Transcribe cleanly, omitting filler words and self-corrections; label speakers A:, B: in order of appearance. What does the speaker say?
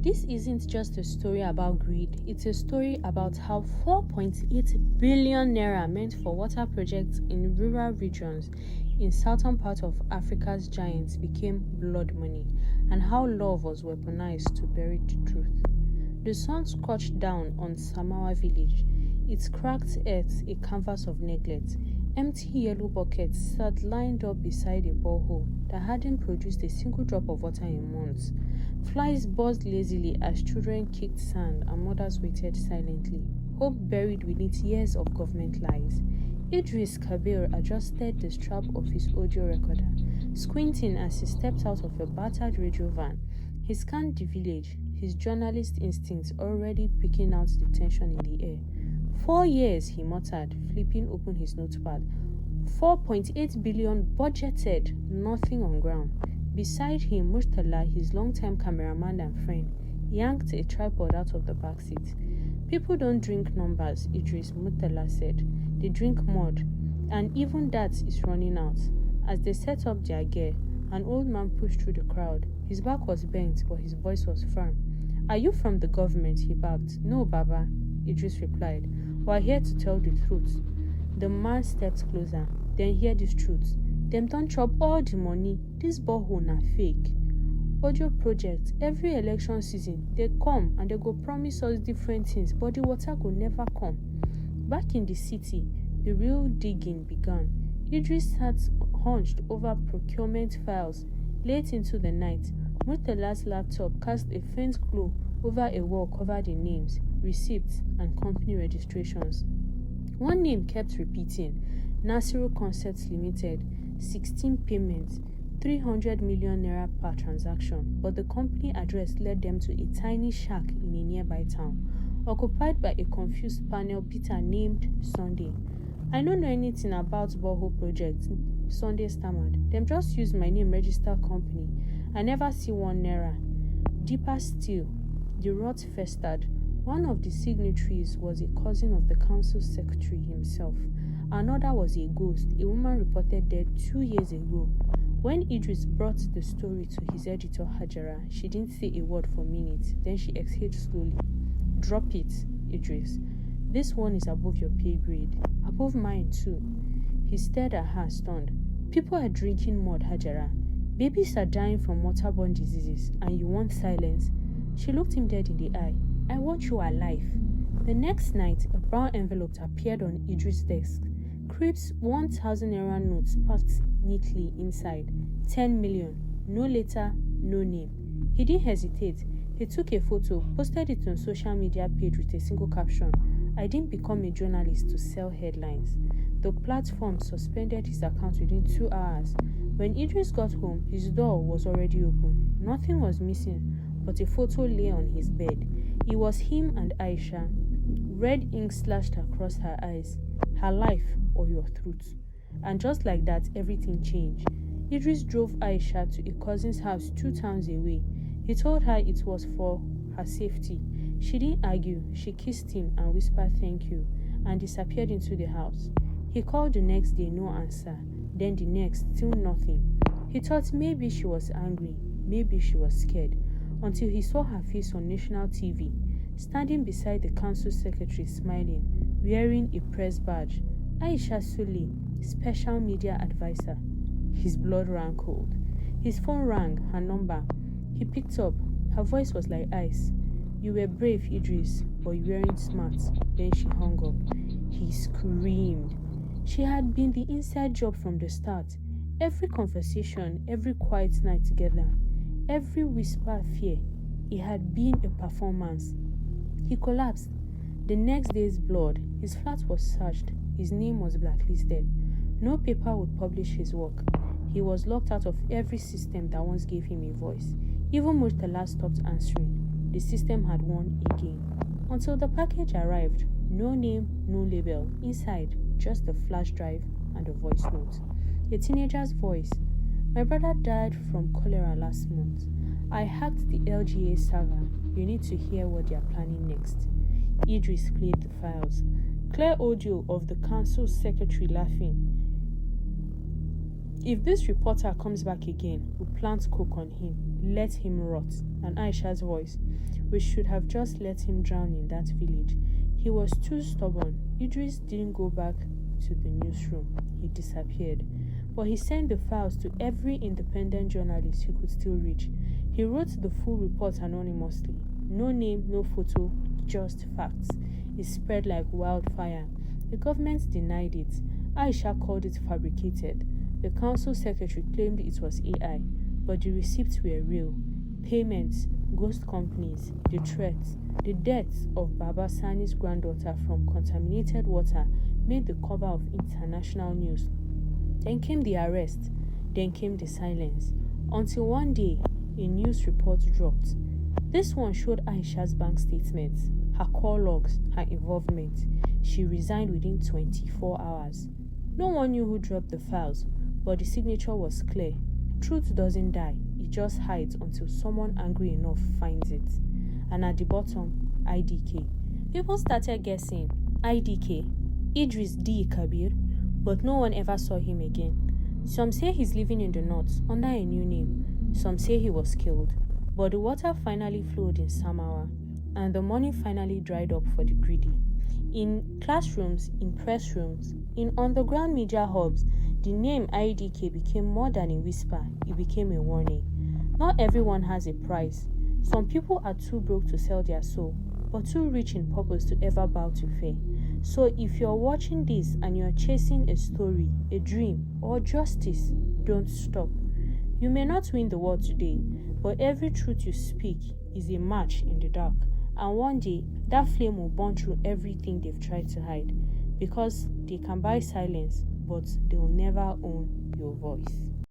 A: This isn't just a story about greed, it's a story about how 4.8 billion naira meant for water projects in rural regions in southern part of Africa's giants became blood money, and how love was weaponized to bury the truth. The sun scorched down on Samawa village, its cracked earth a canvas of neglect. Empty yellow buckets sat lined up beside a borehole that hadn't produced a single drop of water in months. Flies buzzed lazily as children kicked sand and mothers waited silently, hope buried beneath years of government lies. Idris Kabir adjusted the strap of his audio recorder, squinting as he stepped out of a battered radio van. He scanned the village, his journalist instincts already picking out the tension in the air. 4 years, he muttered, flipping open his notepad. 4.8 billion budgeted, nothing on ground. Beside him, Murtala, his longtime cameraman and friend, yanked a tripod out of the back seat. People don't drink numbers, Idris Murtala said. They drink mud, and even that is running out. As they set up their gear, an old man pushed through the crowd. His back was bent, but his voice was firm. Are you from the government? He barked. No, Baba, Idris replied. We're here to tell the truth. The man stepped closer. Then hear this truth. Them don't chop all the money. This borehole na fake. Audio project. Every election season, they come and they go promise us different things, but the water go never come. Back in the city, the real digging began. Idris sat hunched over procurement files. Late into the night, Murtala's laptop cast a faint glow over a wall covered in names, receipts, and company registrations. One name kept repeating, Nasiru Concepts Limited, 16 payments, 300 million naira per transaction, but the company address led them to a tiny shack in a nearby town, occupied by a confused panel beater named Sunday. I don't know anything about borehole projects, Sunday stammered. Them just use my name register company. I never see 1 naira. Deeper still, the rot festered. One of the signatories was a cousin of the council secretary himself. Another was a ghost, a woman reported dead 2 years ago. When Idris brought the story to his editor Hajara, she didn't say a word for minutes. Then she exhaled slowly. Drop it, Idris. This one is above your pay grade. Above mine too. He stared at her, stunned. People are drinking mud, Hajara. Babies are dying from waterborne diseases, and you want silence? She looked him dead in the eye. I want you alive. The next night, a brown envelope appeared on Idris' desk. Cripps 1,000 naira notes packed neatly inside. 10 million. No letter, no name. He didn't hesitate. He took a photo, posted it on social media page with a single caption. I didn't become a journalist to sell headlines. The platform suspended his account within 2 hours. When Idris got home, his door was already open. Nothing was missing, but a photo lay on his bed. It was him and Aisha. Red ink slashed across her eyes. Her life or your truth. And just like that, everything changed. Idris drove Aisha to a cousin's house 2 towns away. He told her it was for her safety. She didn't argue. She kissed him and whispered thank you and disappeared into the house. He called the next day, no answer. Then the next, still nothing. He thought maybe she was angry, maybe she was scared, until he saw her face on national TV, standing beside the council secretary smiling, wearing a press badge. Aisha Sule, special media advisor. His blood ran cold. His phone rang, her number. He picked up. Her voice was like ice. You were brave, Idris, but you weren't smart. Then she hung up. He screamed. She had been the inside job from the start. Every conversation, every quiet night together, every whisper fear, it had been a performance. He collapsed. The next day's blood, his flat was searched. His name was blacklisted. No paper would publish his work. He was locked out of every system that once gave him a voice. Even Murtala stopped answering. The system had won again. Until the package arrived. No name, no label. Inside, just a flash drive and a voice note. A teenager's voice. My brother died from cholera last month. I hacked the LGA server. You need to hear what they are planning next. Idris played the files. Clear audio of the council secretary laughing. If this reporter comes back again, we'll plant coke on him. let him rot, and Aisha's voice, we should have just let him drown in that village. He was too stubborn. Idris didn't go back to the newsroom. He disappeared. But he sent the files to every independent journalist he could still reach. He wrote the full report anonymously. No name, no photo, just facts. It spread like wildfire. The government denied it. Aisha called it fabricated. The council secretary claimed it was AI, but the receipts were real. Payments, ghost companies, the threats, the deaths of Baba Sani's granddaughter from contaminated water made the cover of international news. Then came the arrest, then came the silence, until one day a news report dropped. This one showed Aisha's bank statements, her call logs, her involvement. She resigned within 24 hours. No one knew who dropped the files, but the signature was clear. Truth doesn't die, it just hides until someone angry enough finds it. And at the bottom, IDK. People started guessing, IDK, Idris D. Kabir, but no one ever saw him again. Some say he's living in the north under a new name. Some say he was killed. But the water finally flowed in Samawa, and the money finally dried up for the greedy. In classrooms, in press rooms, in underground media hubs, the name IDK became more than a whisper, it became a warning. Not everyone has a price. Some people are too broke to sell their soul, but too rich in purpose to ever bow to fear. So if you're watching this and you're chasing a story, a dream, or justice, don't stop. You may not win the war today, but every truth you speak is a match in the dark. And one day, that flame will burn through everything they've tried to hide. Because they can buy silence, but they'll never own your voice.